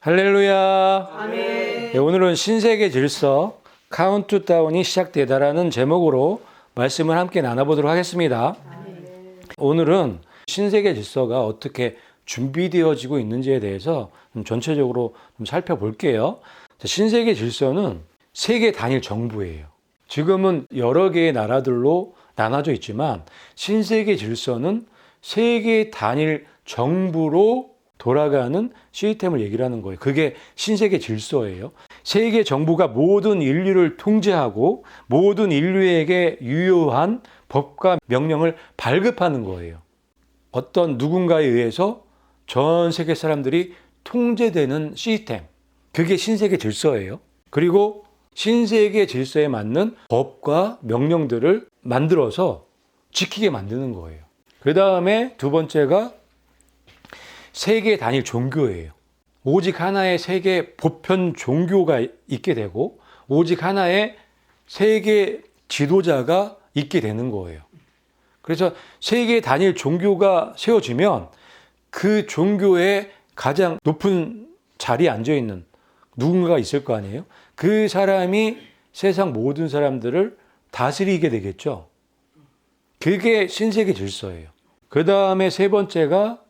할렐루야. 아멘. 네, 오늘은 신세계 질서 카운트다운이 시작되다라는 제목으로 말씀을 함께 나눠보도록 하겠습니다. 오늘은 신세계 질서가 어떻게 준비되어지고 있는지에 대해서 좀 전체적으로 좀 살펴볼게요. 신세계 질서는 세계 단일 정부예요. 지금은 여러 개의 나라들로 나눠져 있지만 신세계 질서는 세계 단일 정부로 돌아가는 시스템을 얘기를 하는 거예요. 그게 신세계 질서예요. 세계 정부가 모든 인류를 통제하고 모든 인류에게 유효한 법과 명령을 발급하는 거예요. 어떤 누군가에 의해서 전 세계 사람들이 통제되는 시스템. 그게 신세계 질서예요. 그리고 신세계 질서에 맞는 법과 명령들을 만들어서 지키게 만드는 거예요. 그 다음에 두 번째가 세계 단일 종교예요. 오직 하나의 세계 보편 종교가 있게 되고 오직 하나의 세계 지도자가 있게 되는 거예요. 그래서 세계 단일 종교가 세워지면 그 종교의 가장 높은 자리에 앉아있는 누군가가 있을 거 아니에요? 그 사람이 세상 모든 사람들을 다스리게 되겠죠. 그게 신세계 질서예요. 그 다음에 세 번째가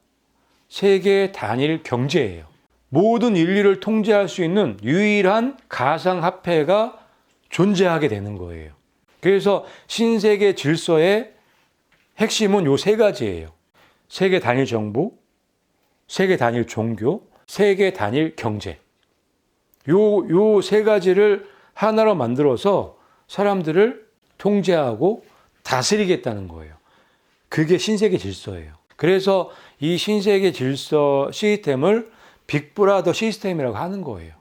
세계 단일 경제예요. 모든 인류를 통제할 수 있는 유일한 가상화폐가 존재하게 되는 거예요. 그래서 신세계 질서의 핵심은 요 세 가지예요. 세계 단일 정부, 세계 단일 종교, 세계 단일 경제. 요 세 가지를 하나로 만들어서 사람들을 통제하고 다스리겠다는 거예요. 그게 신세계 질서예요. 그래서 이 신세계 질서 시스템을 빅브라더 시스템이라고 하는 거예요.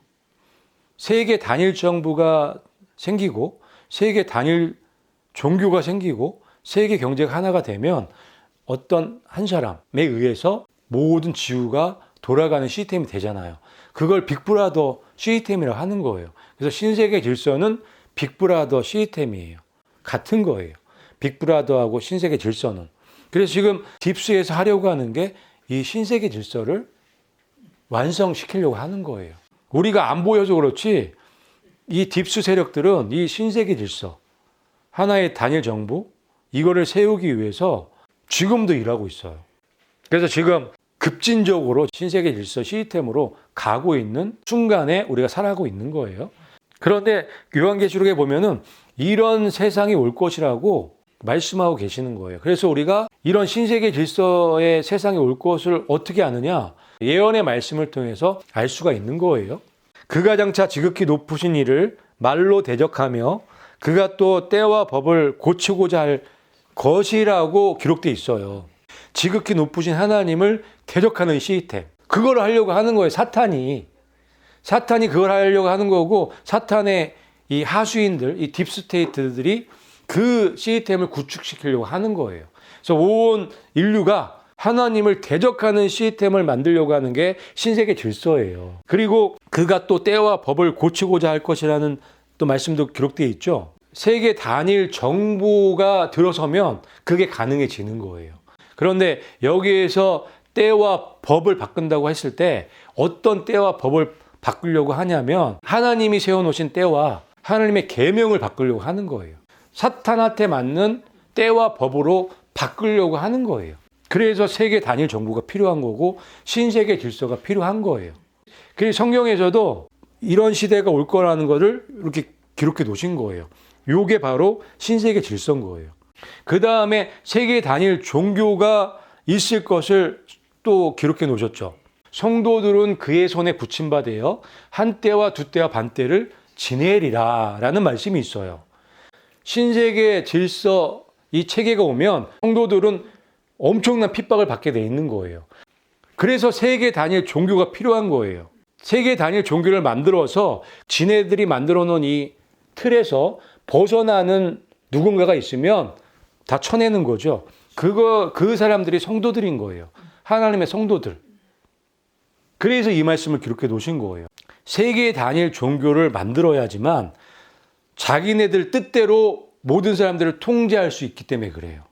세계 단일 정부가 생기고 세계 단일 종교가 생기고 세계 경제가 하나가 되면 어떤 한 사람에 의해서 모든 지구가 돌아가는 시스템이 되잖아요. 그걸 빅브라더 시스템이라고 하는 거예요. 그래서 신세계 질서는 빅브라더 시스템이에요. 같은 거예요. 빅브라더하고 신세계 질서는. 그래서 지금 딥스에서 하려고 하는 게 이 신세계 질서를 완성시키려고 하는 거예요. 우리가 안 보여서 그렇지 이 딥스 세력들은 이 신세계 질서, 하나의 단일 정부, 이거를 세우기 위해서 지금도 일하고 있어요. 그래서 지금 급진적으로 신세계 질서 시스템으로 가고 있는 순간에 우리가 살아가고 있는 거예요. 그런데 요한계시록에 보면은 이런 세상이 올 것이라고 말씀하고 계시는 거예요. 그래서 우리가 이런 신세계 질서의 세상이 올 것을 어떻게 아느냐? 예언의 말씀을 통해서 알 수가 있는 거예요. 그가 장차 지극히 높으신 이를 말로 대적하며 그가 또 때와 법을 고치고자 할 것이라고 기록되어 있어요. 지극히 높으신 하나님을 대적하는 시스템. 그걸 하려고 하는 거예요. 사탄이 그걸 하려고 하는 거고 사탄의 이 하수인들, 이 딥스테이트들이 그 시스템을 구축시키려고 하는 거예요. 그래서 온 인류가 하나님을 대적하는 시스템을 만들려고 하는 게 신세계 질서예요. 그리고 그가 또 때와 법을 고치고자 할 것이라는 또 말씀도 기록되어 있죠. 세계 단일 정부가 들어서면 그게 가능해지는 거예요. 그런데 여기에서 때와 법을 바꾼다고 했을 때 어떤 때와 법을 바꾸려고 하냐면 하나님이 세워놓으신 때와 하나님의 계명을 바꾸려고 하는 거예요. 사탄한테 맞는 때와 법으로 바꾸려고 하는 거예요. 그래서 세계 단일 정부가 필요한 거고 신세계 질서가 필요한 거예요. 그래서 성경에서도 이런 시대가 올 거라는 것을 이렇게 기록해 놓으신 거예요. 이게 바로 신세계 질서인 거예요. 그 다음에 세계 단일 종교가 있을 것을 또 기록해 놓으셨죠. 성도들은 그의 손에 붙임받아 한 때와 두 때와 반 때를 지내리라 라는 말씀이 있어요. 신세계 질서 이 체계가 오면 성도들은 엄청난 핍박을 받게 돼 있는 거예요. 그래서 세계 단일 종교가 필요한 거예요. 세계 단일 종교를 만들어서 지네들이 만들어 놓은 이 틀에서 벗어나는 누군가가 있으면 다 쳐내는 거죠. 그 사람들이 성도들인 거예요. 하나님의 성도들. 그래서 이 말씀을 기록해 놓으신 거예요. 세계 단일 종교를 만들어야지만 자기네들 뜻대로 모든 사람들을 통제할 수 있기 때문에 그래요.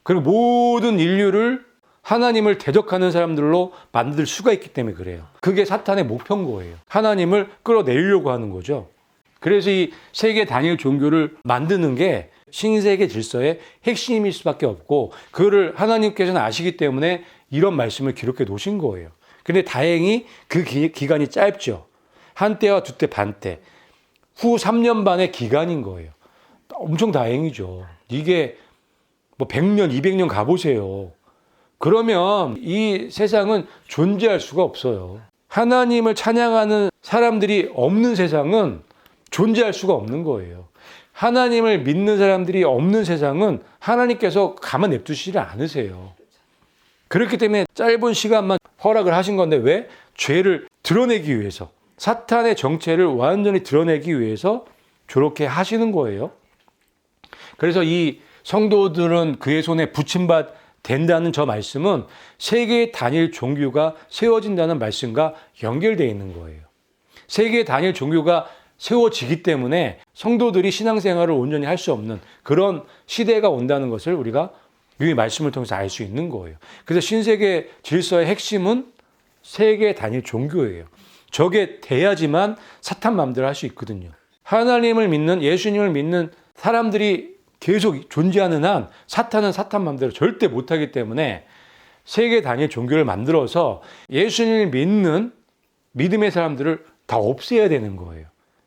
그리고 모든 인류를 하나님을 대적하는 사람들로 만들 수가 있기 때문에 그래요. 그게 사탄의 목표인 거예요. 하나님을 끌어내리려고 하는 거죠. 그래서 이 세계 단일 종교를 만드는 게 신세계 질서의 핵심일 수밖에 없고, 그거를 하나님께서는 아시기 때문에 이런 말씀을 기록해 놓으신 거예요. 근데 다행히 그 기간이 짧죠. 한때와 두때 반때. 후 3년 반의 기간인 거예요. 엄청 다행이죠. 이게 뭐 100년, 200년 가보세요. 그러면 이 세상은 존재할 수가 없어요. 하나님을 찬양하는 사람들이 없는 세상은 존재할 수가 없는 거예요. 하나님을 믿는 사람들이 없는 세상은 하나님께서 가만 냅두시지 않으세요. 그렇기 때문에 짧은 시간만 허락을 하신 건데, 왜? 죄를 드러내기 위해서, 사탄의 정체를 완전히 드러내기 위해서 저렇게 하시는 거예요. 그래서 이 성도들은 그의 손에 붙임받 된다는 저 말씀은 세계 단일 종교가 세워진다는 말씀과 연결되어 있는 거예요. 세계 단일 종교가 세워지기 때문에 성도들이 신앙생활을 온전히 할 수 없는 그런 시대가 온다는 것을 우리가 이 말씀을 통해서 알 수 있는 거예요. 그래서 신세계 질서의 핵심은 세계 단일 종교예요. 저게 돼야지만 사탄 마음대로 할 수 있거든요. 하나님을 믿는, 예수님을 믿는 사람들이 계속 존재하는 한 사탄은 사탄 마음대로 절대 못하기 때문에 세계 단일 종교를 만들어서 예수님을 믿는 믿음의 사람들을 다 없애야 되는 거예요.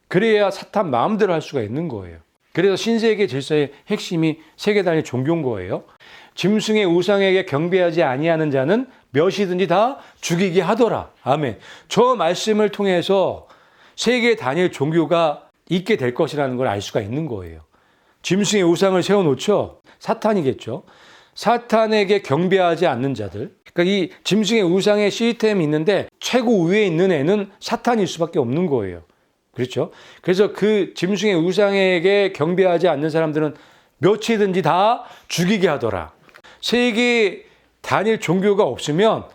그래야 사탄 마음대로 할 수가 있는 거예요. 그래서 신세계 질서의 핵심이 세계 단일 종교인 거예요. 짐승의 우상에게 경배하지 아니하는 자는 몇이든지 다 죽이게 하더라. 아멘. 저 말씀을 통해서 세계 단일 종교가 있게 될 것이라는 걸 알 수가 있는 거예요. 짐승의 우상을 세워놓죠. 사탄이겠죠. 사탄에게 경배하지 않는 자들. 그러니까 이 짐승의 우상의 시스템이 있는데 최고 위에 있는 애는 사탄일 수밖에 없는 거예요. 그렇죠? 그래서 그 짐승의 우상에게 경배하지 않는 사람들은 몇이든지 다 죽이게 하더라. 세계 단일 종교가 없으면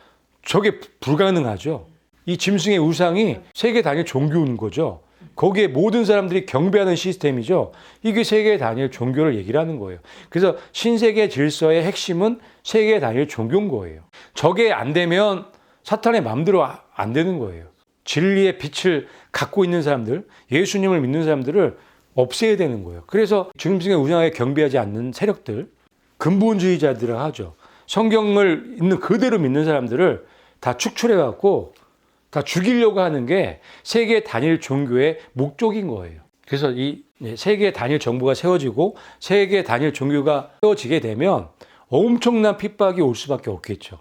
저게 불가능하죠. 이 짐승의 우상이 세계 단일 종교인 거죠. 거기에 모든 사람들이 경배하는 시스템이죠. 이게 세계 단일 종교를 얘기를 하는 거예요. 그래서 신세계 질서의 핵심은 세계 단일 종교인 거예요. 저게 안 되면 사탄의 마음대로 안 되는 거예요. 진리의 빛을 갖고 있는 사람들, 예수님을 믿는 사람들을 없애야 되는 거예요. 그래서 짐승의 우상에 경배하지 않는 세력들, 근본주의자들을 하죠. 성경을 있는 그대로 믿는 사람들을 다 축출해갖고 다 죽이려고 하는 게 세계 단일 종교의 목적인 거예요. 그래서 이 세계 단일 정부가 세워지고 세계 단일 종교가 세워지게 되면 엄청난 핍박이 올 수밖에 없겠죠.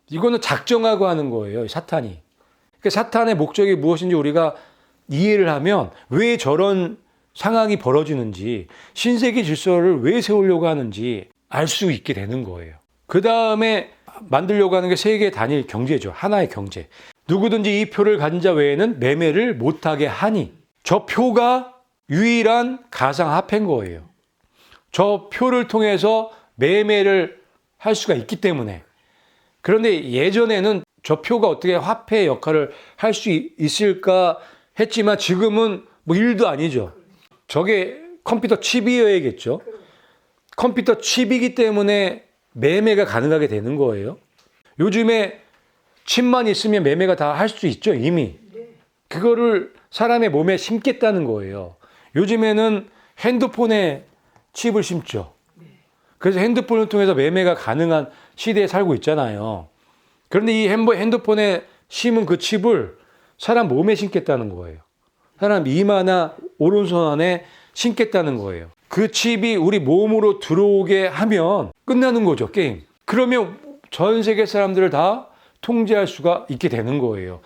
이거는 작정하고 하는 거예요, 사탄이. 그러니까 사탄의 목적이 무엇인지 우리가 이해를 하면 왜 저런 상황이 벌어지는지, 신세계 질서를 왜 세우려고 하는지 알 수 있게 되는 거예요. 그 다음에 만들려고 하는 게 세계 단일 경제죠. 하나의 경제. 누구든지 이 표를 가진 자 외에는 매매를 못하게 하니, 저 표가 유일한 가상화폐인 거예요. 저 표를 통해서 매매를 할 수가 있기 때문에. 그런데 예전에는 저 표가 어떻게 화폐의 역할을 할 수 있을까 했지만 지금은 뭐 일도 아니죠. 저게 컴퓨터 칩이어야겠죠. 컴퓨터 칩이기 때문에 매매가 가능하게 되는 거예요. 요즘에 칩만 있으면 매매가 다 할 수 있죠, 이미. 그거를 사람의 몸에 심겠다는 거예요. 요즘에는 핸드폰에 칩을 심죠. 그래서 핸드폰을 통해서 매매가 가능한 시대에 살고 있잖아요. 그런데 이 핸드폰에 심은 그 칩을 사람 몸에 심겠다는 거예요. 사람 이마나 오른손 안에 심겠다는 거예요. 그 칩이 우리 몸으로 들어오게 하면 끝나는 거죠, 게임. 그러면 전 세계 사람들을 다 통제할 수가 있게 되는 거예요.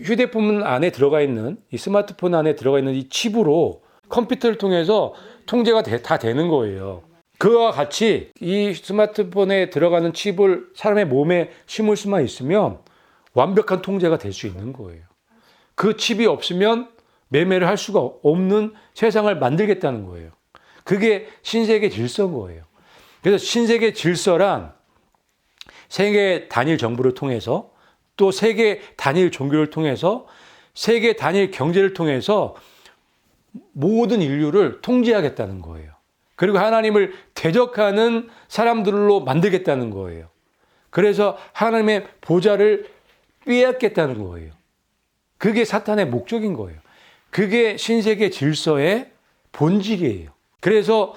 휴대폰 안에 들어가 있는, 이 스마트폰 안에 들어가 있는 이 칩으로 컴퓨터를 통해서 통제가 다 되는 거예요. 그와 같이 이 스마트폰에 들어가는 칩을 사람의 몸에 심을 수만 있으면 완벽한 통제가 될 수 있는 거예요. 그 칩이 없으면 매매를 할 수가 없는 세상을 만들겠다는 거예요. 그게 신세계 질서인 거예요. 그래서 신세계 질서란 세계 단일 정부를 통해서, 또 세계 단일 종교를 통해서, 세계 단일 경제를 통해서 모든 인류를 통제하겠다는 거예요. 그리고 하나님을 대적하는 사람들로 만들겠다는 거예요. 그래서 하나님의 보좌를 빼앗겠다는 거예요. 그게 사탄의 목적인 거예요. 그게 신세계 질서의 본질이에요. 그래서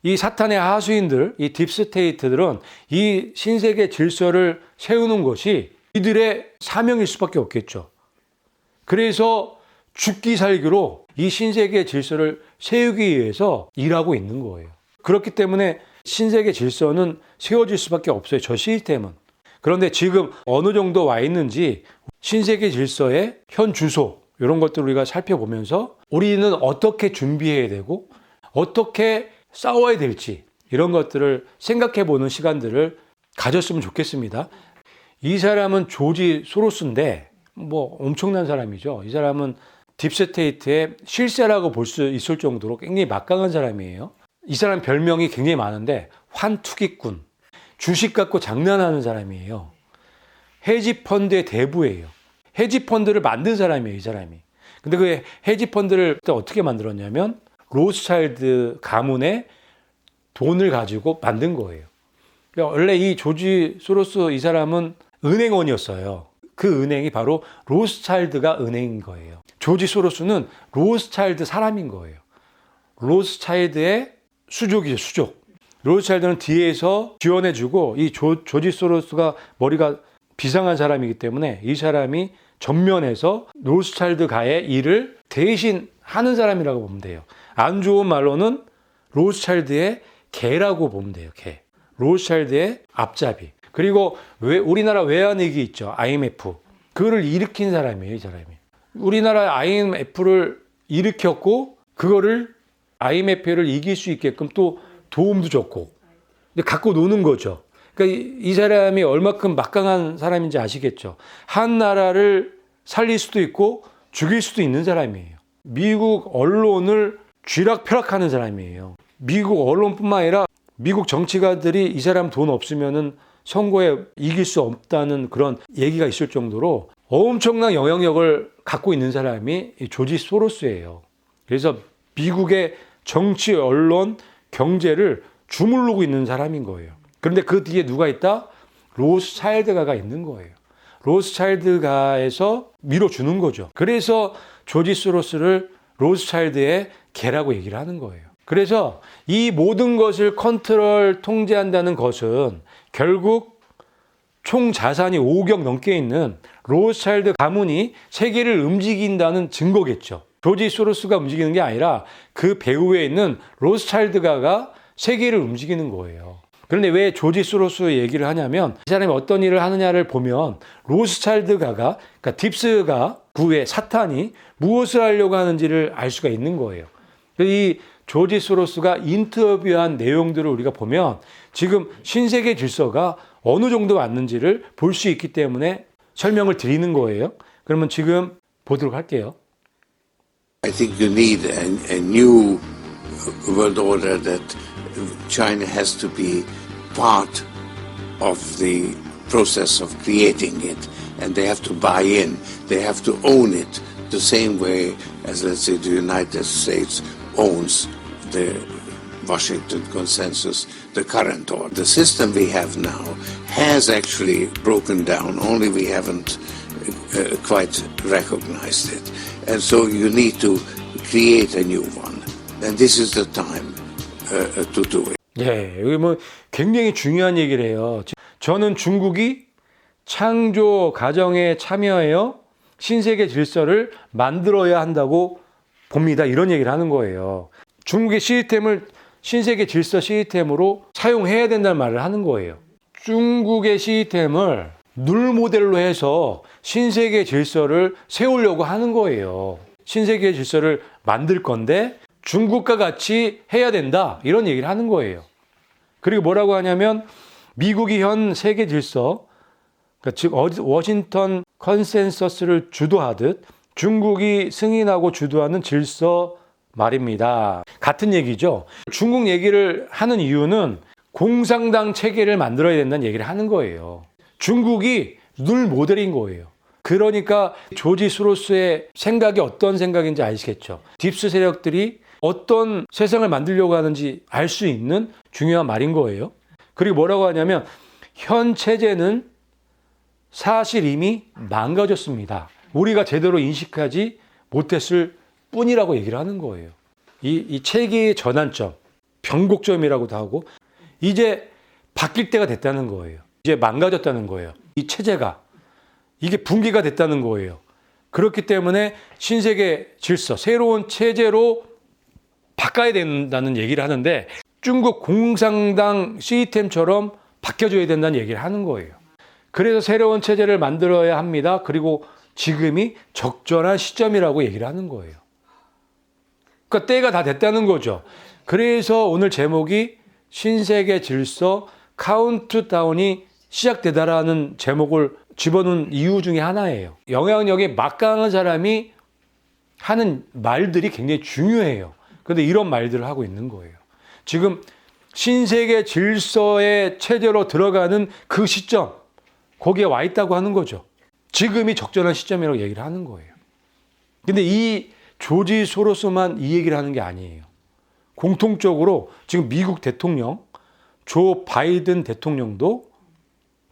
이 사탄의 하수인들, 이 딥스테이트들은 이 신세계 질서를 세우는 것이 이들의 사명일 수밖에 없겠죠. 그래서 죽기 살기로 이 신세계 질서를 세우기 위해서 일하고 있는 거예요. 그렇기 때문에 신세계 질서는 세워질 수밖에 없어요. 저 시스템은. 그런데 지금 어느 정도 와 있는지 신세계 질서의 현 주소 이런 것들을 우리가 살펴보면서 우리는 어떻게 준비해야 되고 어떻게 싸워야 될지 이런 것들을 생각해 보는 시간들을 가졌으면 좋겠습니다. 이 사람은 조지 소로스인데 뭐 엄청난 사람이죠. 이 사람은 딥스테이트의 실세라고 볼 수 있을 정도로 굉장히 막강한 사람이에요. 이 사람 별명이 굉장히 많은데 환투기꾼, 주식 갖고 장난하는 사람이에요. 헤지펀드의 대부예요. 헤지펀드를 만든 사람이에요, 이 사람이. 근데 그 헤지펀드를 어떻게 만들었냐면 로스차일드 가문의 돈을 가지고 만든 거예요. 그러니까 원래 이 조지 소로스 이 사람은 은행원이었어요. 그 은행이 바로 로스차일드가 은행인 거예요. 조지 소로스는 로스차일드 사람인 거예요. 로스차일드의 수족이죠, 수족. 로스차일드는 뒤에서 지원해주고 이 조지 소로스가 머리가 비상한 사람이기 때문에 이 사람이 전면에서 로스차일드 가의 일을 대신 하는 사람이라고 보면 돼요. 안 좋은 말로는 로스차일드의 개라고 보면 돼요. 개. 로스차일드의 앞잡이. 그리고 우리나라 외환위기 있죠. IMF. 그거를 일으킨 사람이에요. 이 사람이. 우리나라 IMF를 일으켰고 그거를 IMF를 이길 수 있게끔 또 도움도 줬고 갖고 노는 거죠. 그러니까 이 사람이 얼마큼 막강한 사람인지 아시겠죠. 한 나라를 살릴 수도 있고 죽일 수도 있는 사람이에요. 미국 언론을 쥐락펴락하는 사람이에요. 미국 언론뿐만 아니라 미국 정치가들이 이 사람 돈 없으면은 선거에 이길 수 없다는 그런 얘기가 있을 정도로 엄청난 영향력을 갖고 있는 사람이 조지 소로스예요. 그래서 미국의 정치, 언론, 경제를 주물르고 있는 사람인 거예요. 그런데 그 뒤에 누가 있다? 로스차일드가가 있는 거예요. 로스차일드가에서 밀어주는 거죠. 그래서 조지 소로스를 로스차일드의 개라고 얘기를 하는 거예요. 그래서 이 모든 것을 컨트롤, 통제한다는 것은 결국 총 자산이 5억 넘게 있는 로스차일드 가문이 세계를 움직인다는 증거겠죠. 조지 소로스가 움직이는 게 아니라 그 배후에 있는 로스차일드가가 세계를 움직이는 거예요. 그런데 왜 조지 소로스 얘기를 하냐면 이 사람이 어떤 일을 하느냐를 보면 로스차일드가가 그러니까 딥스가 구의 사탄이 무엇을 하려고 하는지를 알 수가 있는 거예요. 이 조지 소로스가 인터뷰한 내용들을 우리가 보면 지금 신세계 질서가 어느 정도 왔는지를 볼 수 있기 때문에 설명을 드리는 거예요. 그러면 지금 보도록 할게요. I think you need a new world order that China has to be part of the process of creating it, and they have to buy in. They have to own it the same way as, let's say, the United States owns the Washington Consensus, the current order. The system we have now has actually broken down, only we haven't quite recognized it. And so you need to create a new one. And this is the time to do it. 예, 여기 뭐 굉장히 중요한 얘기를 해요. 저는 중국이 창조 과정에 참여하여 신세계 질서를 만들어야 한다고 봅니다. 이런 얘기를 하는 거예요. 중국의 시스템을 신세계 질서 시스템으로 사용해야 된다는 말을 하는 거예요. 중국의 시스템을 눌 모델로 해서 신세계 질서를 세우려고 하는 거예요. 신세계 질서를 만들 건데 중국과 같이 해야 된다. 이런 얘기를 하는 거예요. 그리고 뭐라고 하냐면 미국이 현 세계 질서, 그러니까 즉 워싱턴 컨센서스를 주도하듯 중국이 승인하고 주도하는 질서 말입니다. 같은 얘기죠. 중국 얘기를 하는 이유는 공산당 체계를 만들어야 된다는 얘기를 하는 거예요. 중국이 늘 모델인 거예요. 그러니까 조지 소로스의 생각이 어떤 생각인지 아시겠죠. 딥스 세력들이 어떤 세상을 만들려고 하는지 알 수 있는 중요한 말인 거예요. 그리고 뭐라고 하냐면 현 체제는 사실 이미 망가졌습니다. 우리가 제대로 인식하지 못했을 뿐이라고 얘기를 하는 거예요. 이 체계의 전환점, 변곡점이라고도 하고 이제 바뀔 때가 됐다는 거예요. 이제 망가졌다는 거예요. 이 체제가. 이게 붕괴가 됐다는 거예요. 그렇기 때문에 신세계 질서, 새로운 체제로 바꿔야 된다는 얘기를 하는데 중국 공산당 시스템처럼 바뀌어줘야 된다는 얘기를 하는 거예요. 그래서 새로운 체제를 만들어야 합니다. 그리고 지금이 적절한 시점이라고 얘기를 하는 거예요. 그러니까 때가 다 됐다는 거죠. 그래서 오늘 제목이 신세계 질서 카운트다운이 시작되다라는 제목을 집어넣은 이유 중에 하나예요. 영향력이 막강한 사람이 하는 말들이 굉장히 중요해요. 그런데 이런 말들을 하고 있는 거예요. 지금 신세계 질서의 체제로 들어가는 그 시점, 거기에 와 있다고 하는 거죠. 지금이 적절한 시점이라고 얘기를 하는 거예요. 근데 이 조지 소로스만 이 얘기를 하는 게 아니에요. 공통적으로 지금 미국 대통령, 조 바이든 대통령도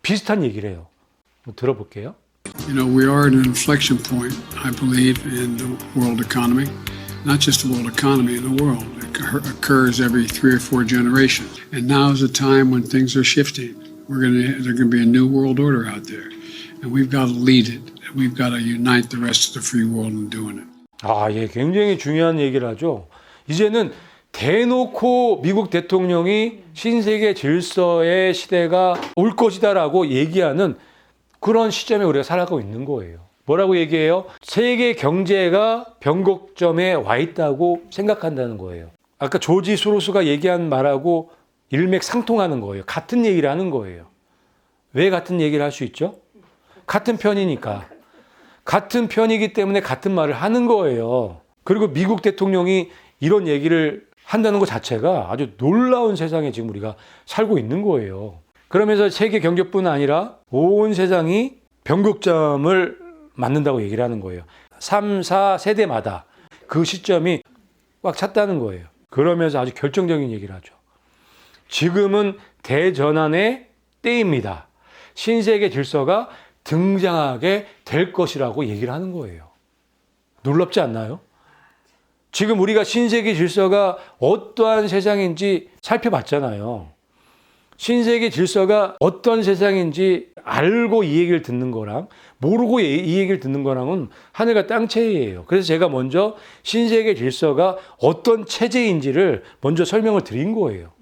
비슷한 얘기를 해요. 한번 들어볼게요. You know, we are at an inflection point, I believe, in the world economy. Not just the world economy, in the world. It occurs every 3 or 4 generations. And now is a time when things are shifting. There's going to be a new world order out there. And we've got to lead it. And we've got to unite the rest of the free world in doing it. 예, 굉장히 중요한 얘기를 하죠. 이제는 대놓고 미국 대통령이 신세계 질서의 시대가 올 것이다라고 얘기하는 그런 시점에 우리가 살아가고 있는 거예요. 뭐라고 얘기해요? 세계 경제가 변곡점에 와 있다고 생각한다는 거예요. 아까 조지 소로스가 얘기한 말하고 일맥상통하는 거예요. 같은 얘기를 하는 거예요. 왜 같은 얘기를 할 수 있죠? 같은 편이니까. 같은 편이기 때문에 같은 말을 하는 거예요. 그리고 미국 대통령이 이런 얘기를 한다는 것 자체가 아주 놀라운 세상에 지금 우리가 살고 있는 거예요. 그러면서 세계 경제뿐 아니라 온 세상이 변곡점을 맞는다고 얘기를 하는 거예요. 3, 4세대마다 그 시점이 꽉 찼다는 거예요. 그러면서 아주 결정적인 얘기를 하죠. 지금은 대전환의 때입니다. 신세계 질서가 등장하게 될 것이라고 얘기를 하는 거예요. 놀랍지 않나요? 지금 우리가 신세계 질서가 어떠한 세상인지 살펴봤잖아요. 신세계 질서가 어떤 세상인지 알고 이 얘기를 듣는 거랑 모르고 이 얘기를 듣는 거랑은 하늘과 땅 차이예요. 그래서 제가 먼저 신세계 질서가 어떤 체제인지를 먼저 설명을 드린 거예요.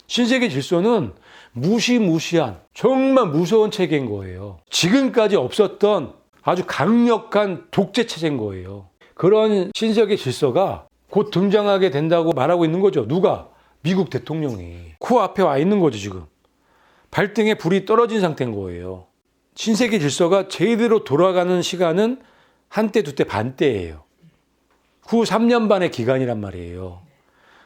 신세계 질서는 무시무시한 정말 무서운 체계인 거예요. 지금까지 없었던 아주 강력한 독재 체제인 거예요. 그런 신세계 질서가 곧 등장하게 된다고 말하고 있는 거죠. 누가? 미국 대통령이. 코앞에 와 있는 거죠, 지금. 발등에 불이 떨어진 상태인 거예요. 신세계 질서가 제대로 돌아가는 시간은 한때, 두때, 반때예요. 후 3년 반의 기간이란 말이에요.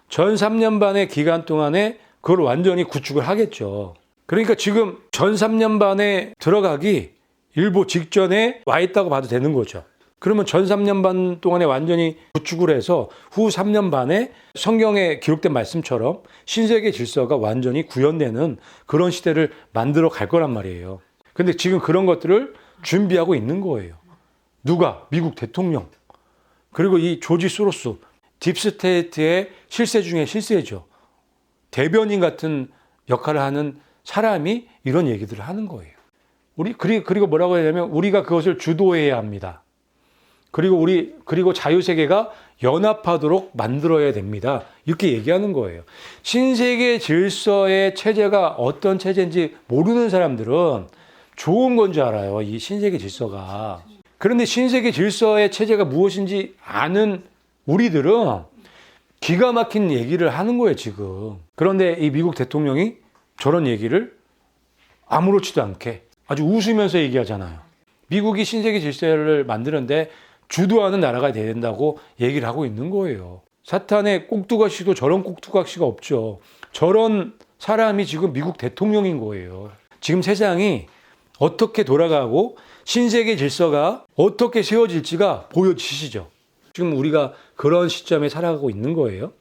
전 3년 반의 기간 동안에 그걸 완전히 구축을 하겠죠. 그러니까 지금 전 3년 반에 들어가기 일보 직전에 와 있다고 봐도 되는 거죠. 그러면 전 3년 반 동안에 완전히 구축을 해서 후 3년 반에 성경에 기록된 말씀처럼 신세계 질서가 완전히 구현되는 그런 시대를 만들어 갈 거란 말이에요. 근데 지금 그런 것들을 준비하고 있는 거예요. 누가? 미국 대통령. 그리고 이 조지 소로스, 딥스테이트의 실세 중에 실세죠. 대변인 같은 역할을 하는 사람이 이런 얘기들을 하는 거예요. 그리고 뭐라고 해야 되냐면 우리가 그것을 주도해야 합니다. 그리고 자유세계가 연합하도록 만들어야 됩니다. 이렇게 얘기하는 거예요. 신세계 질서의 체제가 어떤 체제인지 모르는 사람들은 좋은 건 줄 알아요. 이 신세계 질서가. 그런데 신세계 질서의 체제가 무엇인지 아는 우리들은 기가 막힌 얘기를 하는 거예요, 지금. 그런데 이 미국 대통령이 저런 얘기를 아무렇지도 않게 아주 웃으면서 얘기하잖아요. 미국이 신세계 질서를 만드는데 주도하는 나라가 돼야 된다고 얘기를 하고 있는 거예요. 사탄의 꼭두각시도 저런 꼭두각시가 없죠. 저런 사람이 지금 미국 대통령인 거예요. 지금 세상이 어떻게 돌아가고 신세계 질서가 어떻게 세워질지가 보여지시죠. 지금 우리가 그런 시점에 살아가고 있는 거예요.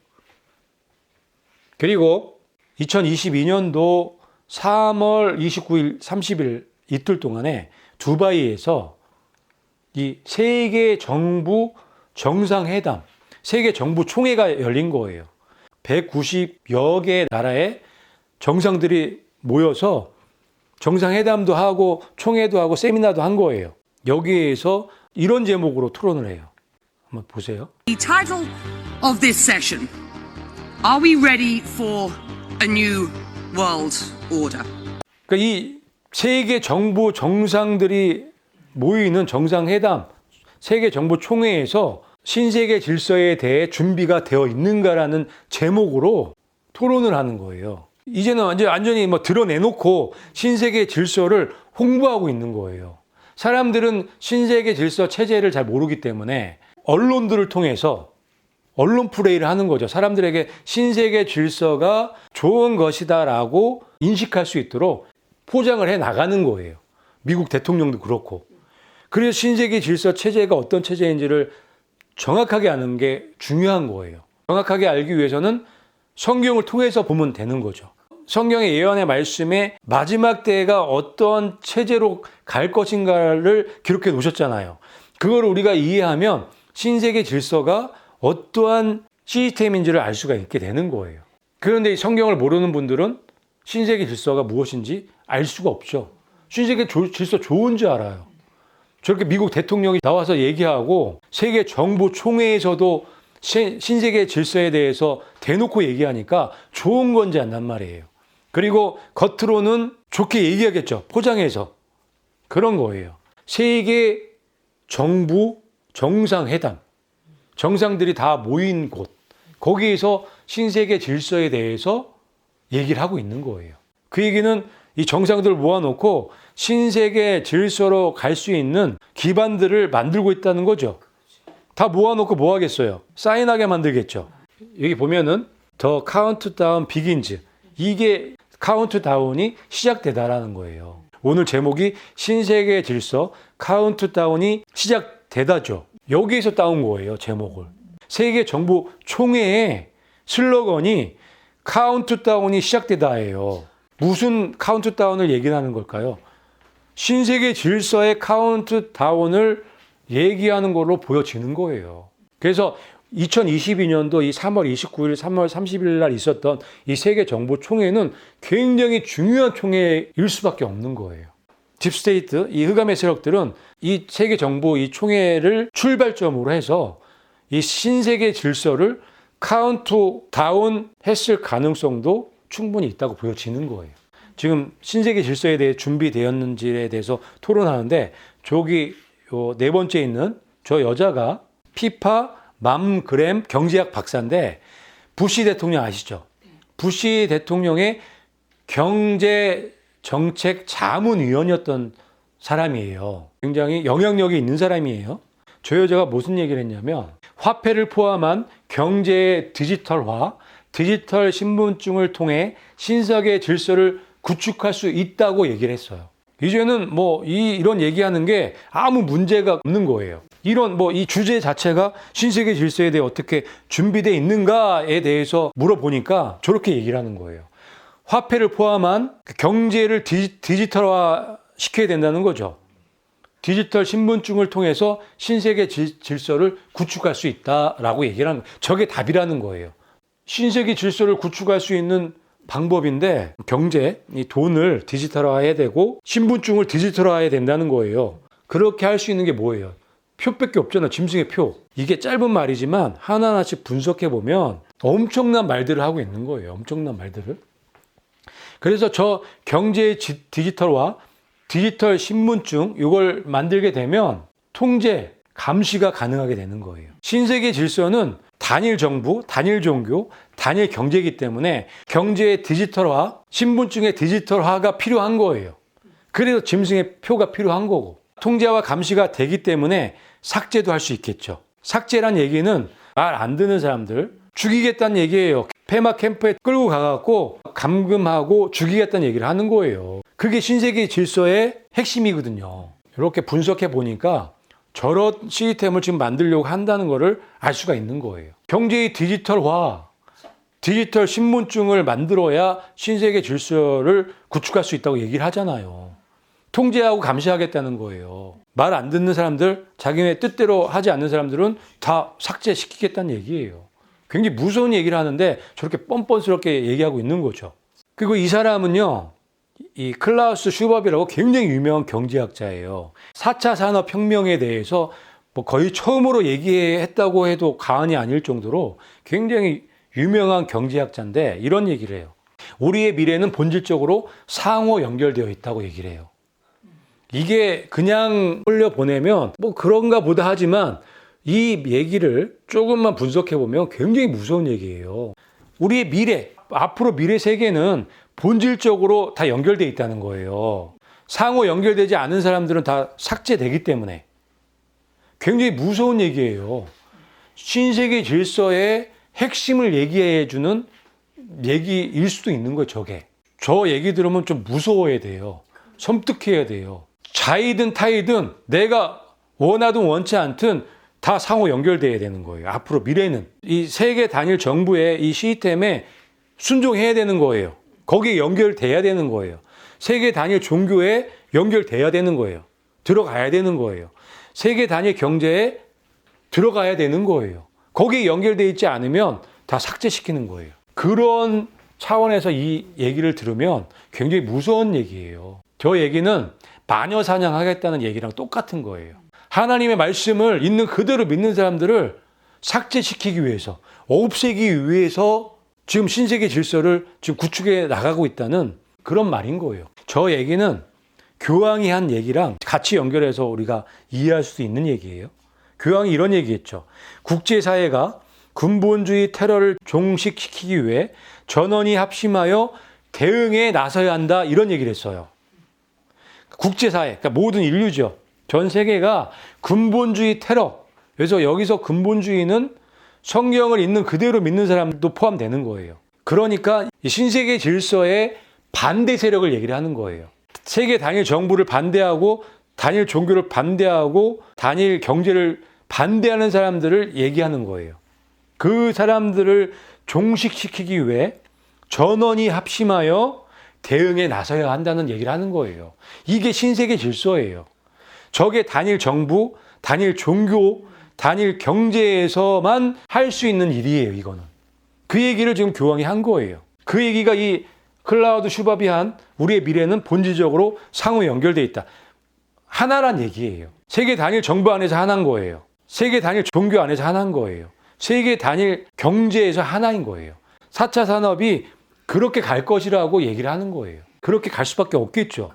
그리고 2022년도 3월 29일, 30일 이틀 동안에 두바이에서 이 세계 정부 정상회담, 세계 정부 총회가 열린 거예요. 190여 개 나라의 정상들이 모여서 정상회담도 하고 총회도 하고 세미나도 한 거예요. 여기에서 이런 제목으로 토론을 해요. 한번 보세요. The title of this session, Are we ready for a new world order? 그러니까 이 세계 정부 정상들이 모이는 정상회담, 세계 정부 총회에서 신세계 질서에 대해 준비가 되어 있는가라는 제목으로 토론을 하는 거예요. 이제는 완전히 뭐 드러내놓고 신세계 질서를 홍보하고 있는 거예요. 사람들은 신세계 질서 체제를 잘 모르기 때문에 언론들을 통해서 언론 플레이를 하는 거죠. 사람들에게 신세계 질서가 좋은 것이다라고 인식할 수 있도록 포장을 해 나가는 거예요. 미국 대통령도 그렇고. 그래서 신세계 질서 체제가 어떤 체제인지를 정확하게 아는 게 중요한 거예요. 정확하게 알기 위해서는 성경을 통해서 보면 되는 거죠. 성경의 예언의 말씀에 마지막 때가 어떤 체제로 갈 것인가를 기록해 놓으셨잖아요. 그걸 우리가 이해하면 신세계 질서가 어떠한 시스템인지를 알 수가 있게 되는 거예요. 그런데 이 성경을 모르는 분들은 신세계 질서가 무엇인지 알 수가 없죠. 신세계 질서 좋은 줄 알아요. 저렇게 미국 대통령이 나와서 얘기하고 세계 정부 총회에서도 신세계 질서에 대해서 대놓고 얘기하니까 좋은 건지 안단 말이에요. 그리고 겉으로는 좋게 얘기하겠죠. 포장해서. 그런 거예요. 세계 정부 정상회담. 정상들이 다 모인 곳. 거기에서 신세계 질서에 대해서 얘기를 하고 있는 거예요. 그 얘기는 이 정상들을 모아놓고 신세계 질서로 갈 수 있는 기반들을 만들고 있다는 거죠. 다 모아놓고 뭐 하겠어요? 사인하게 만들겠죠. 여기 보면은 The Countdown Begins. 이게 카운트다운이 시작되다라는 거예요. 오늘 제목이 신세계 질서 카운트다운이 시작되다죠. 여기에서 따온 거예요, 제목을. 세계 정부 총회의 슬로건이 카운트다운이 시작되다예요. 무슨 카운트다운을 얘기하는 걸까요? 신세계 질서의 카운트다운을 얘기하는 걸로 보여지는 거예요. 그래서 2022년도 이 3월 29일, 3월 30일 날 있었던 이 세계 정부 총회는 굉장히 중요한 총회일 수밖에 없는 거예요. 딥스테이트, 이 흑암의 세력들은 이 세계 정부 이 총회를 출발점으로 해서 이 신세계 질서를 카운트다운 했을 가능성도 충분히 있다고 보여지는 거예요. 지금 신세계 질서에 대해 준비되었는지에 대해서 토론하는데 저기 네 번째 있는 저 여자가 피파 맘그램 경제학 박사인데 부시 대통령 아시죠? 부시 대통령의 경제 정책 자문위원이었던 사람이에요. 굉장히 영향력이 있는 사람이에요. 저 여자가 무슨 얘기를 했냐면 화폐를 포함한 경제의 디지털화, 디지털 신분증을 통해 신세계 질서를 구축할 수 있다고 얘기를 했어요. 이제는 이런 얘기하는 게 아무 문제가 없는 거예요. 이런 이 주제 자체가 신세계 질서에 대해 어떻게 준비되어 있는가에 대해서 물어보니까 저렇게 얘기를 하는 거예요. 화폐를 포함한 경제를 디지털화 시켜야 된다는 거죠. 디지털 신분증을 통해서 신세계 질서를 구축할 수 있다라고 얘기를 하는 거예요. 저게 답이라는 거예요. 신세계 질서를 구축할 수 있는 방법인데 경제, 이 돈을 디지털화해야 되고 신분증을 디지털화해야 된다는 거예요. 그렇게 할 수 있는 게 뭐예요? 표밖에 없잖아. 짐승의 표. 이게 짧은 말이지만 하나하나씩 분석해 보면 엄청난 말들을 하고 있는 거예요. 엄청난 말들을. 그래서 저 경제의 디지털화, 디지털 신분증 이걸 만들게 되면 통제, 감시가 가능하게 되는 거예요. 신세계 질서는 단일 정부, 단일 종교, 단일 경제이기 때문에 경제의 디지털화, 신분증의 디지털화가 필요한 거예요. 그래서 짐승의 표가 필요한 거고 통제와 감시가 되기 때문에 삭제도 할 수 있겠죠. 삭제란 얘기는 말 안 듣는 사람들 죽이겠다는 얘기예요. 폐막 캠프에 끌고 가갖고 감금하고 죽이겠다는 얘기를 하는 거예요. 그게 신세계 질서의 핵심이거든요. 이렇게 분석해 보니까 저런 시스템을 지금 만들려고 한다는 거를 알 수가 있는 거예요. 경제의 디지털화, 디지털 신분증을 만들어야 신세계 질서를 구축할 수 있다고 얘기를 하잖아요. 통제하고 감시하겠다는 거예요. 말 안 듣는 사람들, 자기네 뜻대로 하지 않는 사람들은 다 삭제시키겠다는 얘기예요. 굉장히 무서운 얘기를 하는데 저렇게 뻔뻔스럽게 얘기하고 있는 거죠. 그리고 이 사람은요, 이 클라우스 슈밥이라고 굉장히 유명한 경제학자예요. 4차 산업혁명에 대해서 뭐 거의 처음으로 얘기했다고 해도 과언이 아닐 정도로 굉장히 유명한 경제학자인데 이런 얘기를 해요. 우리의 미래는 본질적으로 상호 연결되어 있다고 얘기를 해요. 이게 그냥 올려보내면 뭐 그런가 보다 하지만 이 얘기를 조금만 분석해보면 굉장히 무서운 얘기예요. 우리의 미래, 앞으로 미래 세계는 본질적으로 다 연결되어 있다는 거예요. 상호 연결되지 않은 사람들은 다 삭제되기 때문에 굉장히 무서운 얘기예요. 신세계 질서의 핵심을 얘기해주는 얘기일 수도 있는 거예요, 저게. 저 얘기 들으면 좀 무서워야 돼요. 섬뜩해야 돼요. 자이든 타이든 내가 원하든 원치 않든 다 상호 연결돼야 되는 거예요. 앞으로 미래는. 이 세계 단일 정부의 이 시스템에 순종해야 되는 거예요. 거기에 연결돼야 되는 거예요. 세계 단일 종교에 연결돼야 되는 거예요. 들어가야 되는 거예요. 세계 단일 경제에 들어가야 되는 거예요. 거기에 연결돼 있지 않으면 다 삭제시키는 거예요. 그런 차원에서 이 얘기를 들으면 굉장히 무서운 얘기예요. 저 얘기는 마녀 사냥하겠다는 얘기랑 똑같은 거예요. 하나님의 말씀을 있는 그대로 믿는 사람들을 삭제시키기 위해서, 없애기 위해서 지금 신세계 질서를 지금 구축해 나가고 있다는 그런 말인 거예요. 저 얘기는 교황이 한 얘기랑 같이 연결해서 우리가 이해할 수 있는 얘기예요. 교황이 이런 얘기했죠. 국제사회가 근본주의 테러를 종식시키기 위해 전원이 합심하여 대응에 나서야 한다, 이런 얘기를 했어요. 국제사회, 그러니까 모든 인류죠. 전 세계가 근본주의 테러, 그래서 여기서 근본주의는 성경을 있는 그대로 믿는 사람도 포함되는 거예요. 그러니까 신세계 질서의 반대 세력을 얘기를 하는 거예요. 세계 단일 정부를 반대하고 단일 종교를 반대하고 단일 경제를 반대하는 사람들을 얘기하는 거예요. 그 사람들을 종식시키기 위해 전원이 합심하여 대응에 나서야 한다는 얘기를 하는 거예요. 이게 신세계 질서예요. 저게 단일 정부, 단일 종교, 단일 경제에서만 할 수 있는 일이에요, 이거는. 그 얘기를 지금 교황이 한 거예요. 그 얘기가 이 클라우드 슈밥이 한 우리의 미래는 본질적으로 상호 연결되어 있다. 하나란 얘기예요. 세계 단일 정부 안에서 하나인 거예요. 세계 단일 종교 안에서 하나인 거예요. 세계 단일 경제에서 하나인 거예요. 4차 산업이 그렇게 갈 것이라고 얘기를 하는 거예요. 그렇게 갈 수밖에 없겠죠.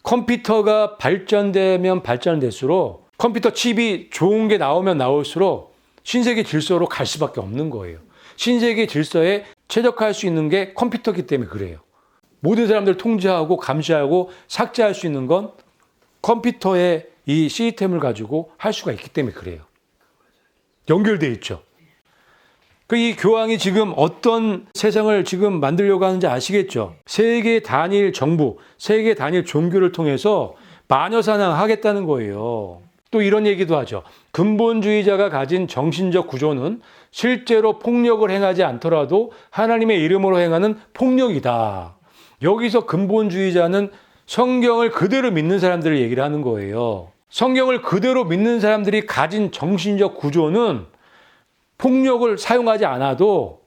컴퓨터가 발전되면 발전될수록 컴퓨터 칩이 좋은 게 나오면 나올수록 신세계 질서로 갈 수밖에 없는 거예요. 신세계 질서에 최적화할 수 있는 게 컴퓨터이기 때문에 그래요. 모든 사람들을 통제하고 감시하고 삭제할 수 있는 건 컴퓨터의 이 시스템을 가지고 할 수가 있기 때문에 그래요. 연결돼 있죠. 이 교황이 지금 어떤 세상을 지금 만들려고 하는지 아시겠죠? 세계 단일 정부, 세계 단일 종교를 통해서 마녀 사냥하겠다는 거예요. 또 이런 얘기도 하죠. 근본주의자가 가진 정신적 구조는 실제로 폭력을 행하지 않더라도 하나님의 이름으로 행하는 폭력이다. 여기서 근본주의자는 성경을 그대로 믿는 사람들을 얘기를 하는 거예요. 성경을 그대로 믿는 사람들이 가진 정신적 구조는 폭력을 사용하지 않아도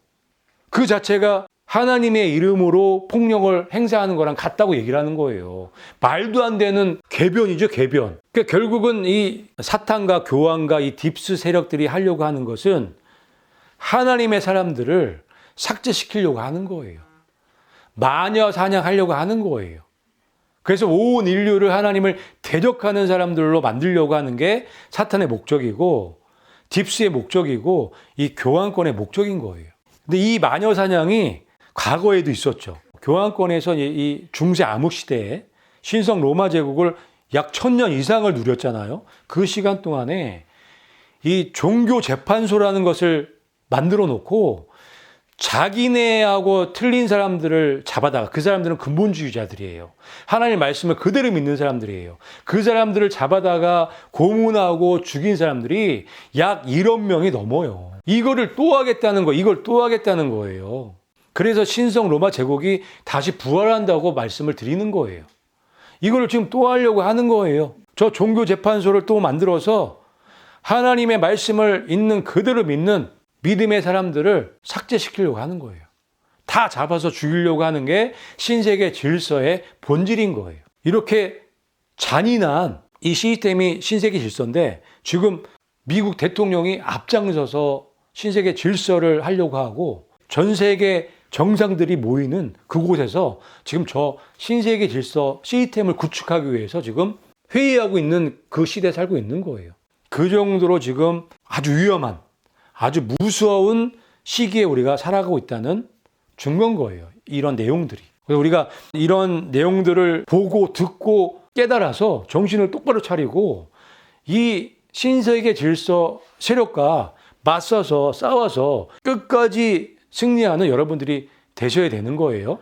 그 자체가 하나님의 이름으로 폭력을 행사하는 거랑 같다고 얘기를 하는 거예요. 말도 안 되는 궤변이죠, 궤변. 그러니까 결국은 이 사탄과 교황과 이 딥스 세력들이 하려고 하는 것은 하나님의 사람들을 삭제시키려고 하는 거예요. 마녀 사냥하려고 하는 거예요. 그래서 온 인류를 하나님을 대적하는 사람들로 만들려고 하는 게 사탄의 목적이고 딥스의 목적이고 이 교황권의 목적인 거예요. 근데 이 마녀 사냥이 과거에도 있었죠. 교황권에서 이 중세 암흑 시대에 신성 로마 제국을 약 1000년 이상을 누렸잖아요. 그 시간 동안에 이 종교 재판소라는 것을 만들어 놓고 자기네하고 틀린 사람들을 잡아다가, 그 사람들은 근본주의자들이에요. 하나님의 말씀을 그대로 믿는 사람들이에요. 그 사람들을 잡아다가 고문하고 죽인 사람들이 약 1억 명이 넘어요. 이거를 또 하겠다는 거, 이걸 또 하겠다는 거예요. 그래서 신성 로마 제국이 다시 부활한다고 말씀을 드리는 거예요. 이거를 지금 또 하려고 하는 거예요. 저 종교재판소를 또 만들어서 하나님의 말씀을 있는 그대로 믿는 믿음의 사람들을 삭제시키려고 하는 거예요. 다 잡아서 죽이려고 하는 게 신세계 질서의 본질인 거예요. 이렇게 잔인한 이 시스템이 신세계 질서인데 지금 미국 대통령이 앞장서서 신세계 질서를 하려고 하고 전 세계 정상들이 모이는 그곳에서 지금 저 신세계 질서 시스템을 구축하기 위해서 지금 회의하고 있는 그 시대에 살고 있는 거예요. 그 정도로 지금 아주 위험한, 아주 무서운 시기에 우리가 살아가고 있다는 증거인 거예요. 이런 내용들이. 그래서 우리가 이런 내용들을 보고 듣고 깨달아서 정신을 똑바로 차리고 이 신세계 질서 세력과 맞서서 싸워서 끝까지 승리하는 여러분들이 되셔야 되는 거예요.